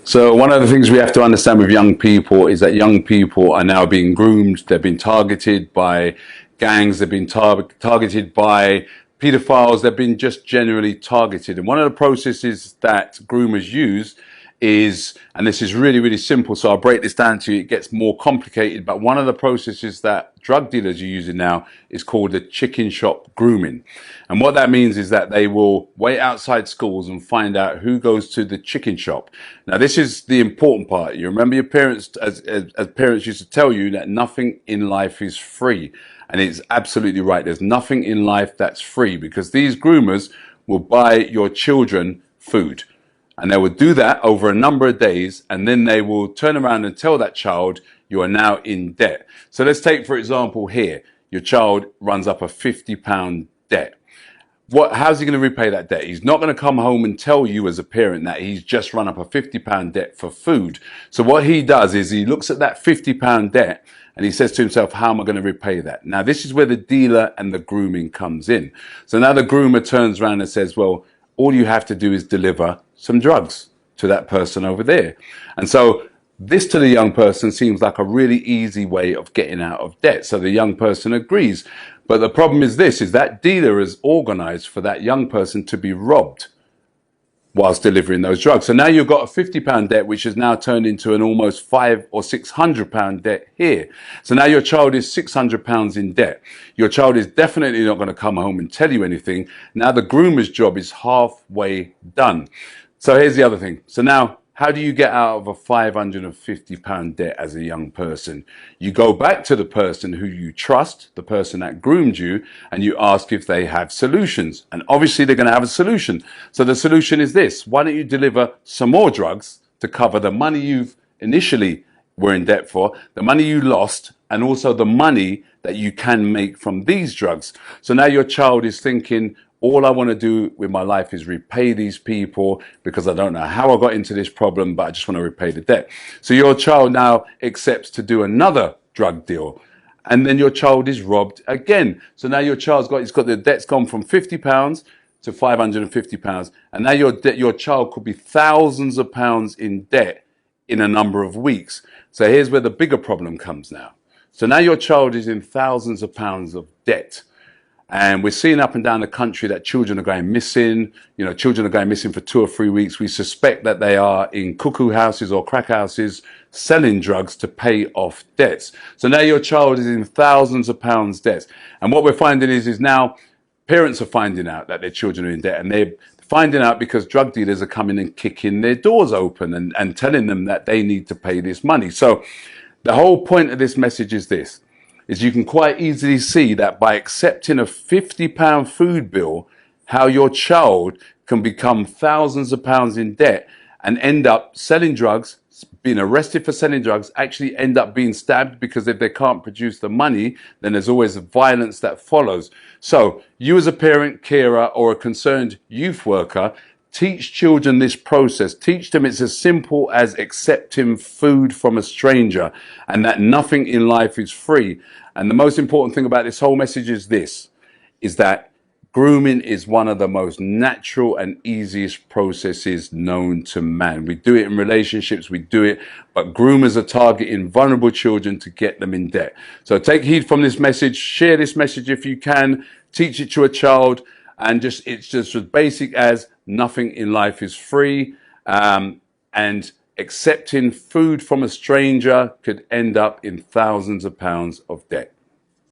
So one of the things we have to understand with young people is that young people are now being groomed. They've been targeted by gangs. They've been targeted by pedophiles. They've been just generally targeted. And one of the processes that groomers use is, and this is really, really simple, so I'll break this down to you, it gets more complicated, but one of the processes that drug dealers are using now is called the chicken shop grooming. And what that means is that they will wait outside schools and find out who goes to the chicken shop. Now, this is the important part. You remember your parents, as parents used to tell you, that nothing in life is free. And it's absolutely right. There's nothing in life that's free, because these groomers will buy your children food. And they will do that over a number of days, and then they will turn around and tell that child, you are now in debt. So let's take, for example, here, your child runs up a £50 debt. How's he going to repay that debt? He's not going to come home and tell you as a parent that he's just run up a £50 debt for food. So what he does is he looks at that £50 debt and he says to himself, how am I going to repay that? Now, this is where the dealer and the grooming comes in. So now the groomer turns around and says, well, all you have to do is deliver some drugs to that person over there. And so this to the young person seems like a really easy way of getting out of debt. So the young person agrees. But the problem is this, is that dealer is organized for that young person to be robbed whilst delivering those drugs. So now you've got a £50 debt, which has now turned into an almost £500 or £600 debt here. So now your child is £600 in debt. Your child is definitely not going to come home and tell you anything. Now the groomer's job is halfway done. So here's the other thing. So now, how do you get out of a £550 debt as a young person? You go back to the person who you trust, the person that groomed you, and you ask if they have solutions. And obviously they're going to have a solution. So the solution is this: why don't you deliver some more drugs to cover the money you've initially were in debt for, the money you lost, and also the money that you can make from these drugs. So now your child is thinking, all I want to do with my life is repay these people, because I don't know how I got into this problem, but I just want to repay the debt. So your child now accepts to do another drug deal, and then your child is robbed again. So now your child's got the debt's gone from £50 to £550, and now your child could be thousands of pounds in debt in a number of weeks. So here's where the bigger problem comes now. So now your child is in thousands of pounds of debt. And we're seeing up and down the country that children are going missing. You know, children are going missing for 2 or 3 weeks. We suspect that they are in cuckoo houses or crack houses selling drugs to pay off debts. So now your child is in thousands of pounds debts. And what we're finding is now parents are finding out that their children are in debt, and they're finding out because drug dealers are coming and kicking their doors open and telling them that they need to pay this money. So the whole point of this message is this: is you can quite easily see that by accepting a £50 food bill, how your child can become thousands of pounds in debt and end up selling drugs, being arrested for selling drugs, actually end up being stabbed, because if they can't produce the money, then there's always violence that follows. So you as a parent, carer, or a concerned youth worker, teach children this process. Teach them it's as simple as accepting food from a stranger, and that nothing in life is free. And the most important thing about this whole message is this, is that grooming is one of the most natural and easiest processes known to man. We do it in relationships, we do it, but groomers are targeting vulnerable children to get them in debt. So take heed from this message, share this message if you can, teach it to a child, and it's just as basic as nothing in life is free, and accepting food from a stranger could end up in thousands of pounds of debt.